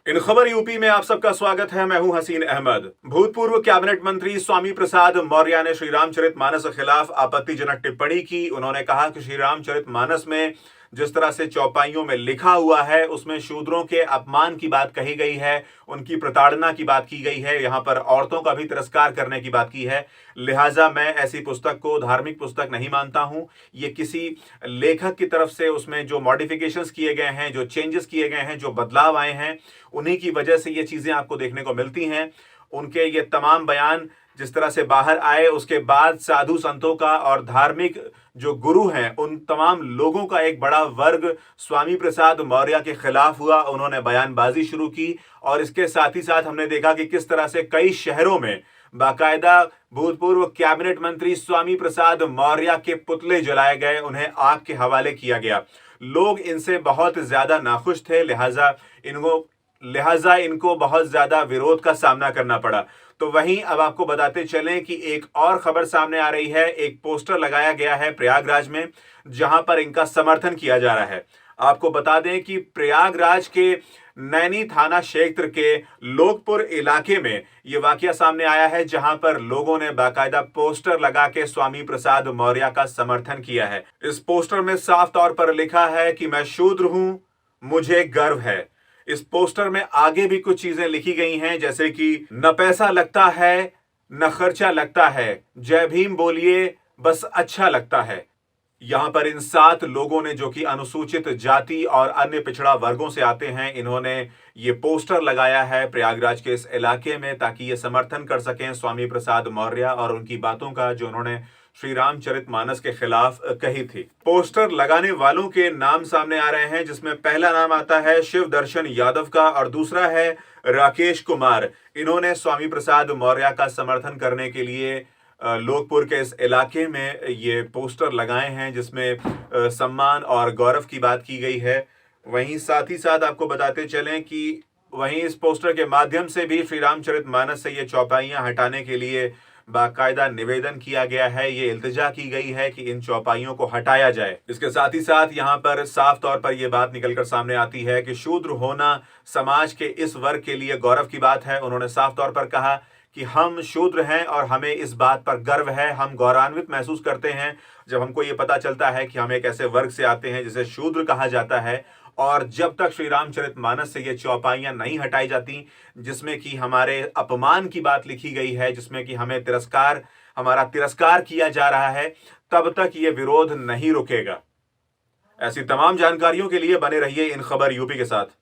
इन खबर यूपी में आप सबका स्वागत है। मैं हूं हसीन अहमद। भूतपूर्व कैबिनेट मंत्री स्वामी प्रसाद मौर्य ने श्री रामचरितमानस के खिलाफ आपत्तिजनक टिप्पणी की। उन्होंने कहा कि श्री रामचरितमानस में जिस तरह से चौपाइयों में लिखा हुआ है उसमें शूद्रों के अपमान की बात कही गई है, उनकी प्रताड़ना की बात की गई है, यहां पर औरतों का भी तिरस्कार करने की बात की है। लिहाजा मैं ऐसी पुस्तक को धार्मिक पुस्तक नहीं मानता हूं। ये किसी लेखक की तरफ से उसमें जो मॉडिफिकेशंस किए गए हैं, जो चेंजेस किए गए हैं, जो बदलाव आए हैं, उन्हीं की वजह से ये चीजें आपको देखने को मिलती हैं। उनके ये तमाम बयान जिस तरह से बाहर आए उसके बाद साधु संतों का और धार्मिक जो गुरु हैं उन तमाम लोगों का एक बड़ा वर्ग स्वामी प्रसाद मौर्य के खिलाफ हुआ। उन्होंने बयानबाजी शुरू की और इसके साथ ही साथ हमने देखा कि किस तरह से कई शहरों में बाकायदा भूतपूर्व कैबिनेट मंत्री स्वामी प्रसाद मौर्य के पुतले जलाए गए, उन्हें आग के हवाले किया गया। लोग इनसे बहुत ज्यादा नाखुश थे, लिहाजा इनको बहुत ज्यादा विरोध का सामना करना पड़ा। तो वहीं अब आपको बताते चलें कि एक और खबर सामने आ रही है। एक पोस्टर लगाया गया है प्रयागराज में जहां पर इनका समर्थन किया जा रहा है। आपको बता दें कि प्रयागराज के नैनी थाना क्षेत्र के लोकपुर इलाके में यह वाकया सामने आया है जहां पर लोगों ने बाकायदा पोस्टर लगा के स्वामी प्रसाद मौर्य का समर्थन किया है। इस पोस्टर में साफ तौर पर लिखा है कि मैं शूद्र हूं, मुझे गर्व है। इस पोस्टर में आगे भी कुछ चीजें लिखी गई हैं जैसे कि न पैसा लगता है न खर्चा लगता है, जय भीम बोलिए बस अच्छा लगता है। यहां पर इन 7 लोगों ने जो कि अनुसूचित जाति और अन्य पिछड़ा वर्गों से आते हैं, इन्होंने ये पोस्टर लगाया है प्रयागराज के इस इलाके में ताकि ये समर्थन कर सकें स्वामी प्रसाद मौर्य और उनकी बातों का जो उन्होंने श्री रामचरितमानस के खिलाफ कही थी। पोस्टर लगाने वालों के नाम सामने आ रहे हैं जिसमें पहला नाम आता है शिव दर्शन यादव का और दूसरा है राकेश कुमार। इन्होंने स्वामी प्रसाद मौर्य का समर्थन करने के लिए लोकपुर के इस इलाके में ये पोस्टर लगाए हैं जिसमें सम्मान और गौरव की बात की गई है। वहीं साथ ही साथ आपको बताते चलें कि वहीं इस पोस्टर के माध्यम से भी श्री रामचरितमानस से ये चौपाइयां हटाने के लिए बाकायदा निवेदन किया गया है। ये इल्तिजा की गई है कि इन चौपाइयों को हटाया जाए। इसके साथ ही साथ यहाँ पर साफ तौर पर यह बात निकलकर सामने आती है कि शूद्र होना समाज के इस वर्ग के लिए गौरव की बात है। उन्होंने साफ तौर पर कहा कि हम शूद्र हैं और हमें इस बात पर गर्व है, हम गौरवान्वित महसूस करते हैं जब हमको ये पता चलता है कि हम एक ऐसे वर्ग से आते हैं जिसे शूद्र कहा जाता है। और जब तक श्री रामचरितमानस से ये चौपाइयां नहीं हटाई जाती जिसमें कि हमारे अपमान की बात लिखी गई है, जिसमें कि हमारा तिरस्कार किया जा रहा है, तब तक ये विरोध नहीं रुकेगा। ऐसी तमाम जानकारियों के लिए बने रहिए इन खबर यूपी के साथ।